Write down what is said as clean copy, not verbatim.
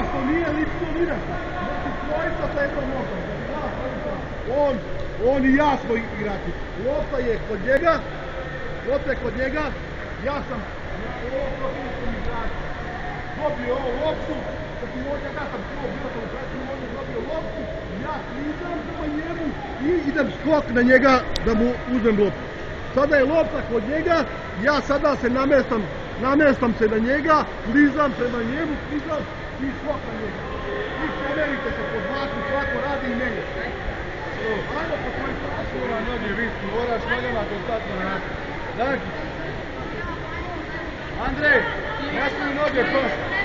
Ako nije lipsko vidati, znači trojica sa jednom loptom. On i ja smo igrači. Lopta je kod njega, ja sam ovo protivničkom igraču. Dobio ovo loptu, ja sam bio sam u praću, on je dobio loptu, ja klizam prema njemu i idem skok na njega da mu uzmem loptu. Sada je lopta kod njega, ja sada se namestam se na njega, klizam prema njemu, klizam i skok na njega. I pomerite se po zvaku, svako radi i menje. Ajmo po svoj pasova noge, viski, moraš nogama konstantno raditi. Andrej, nasli noge, prosto.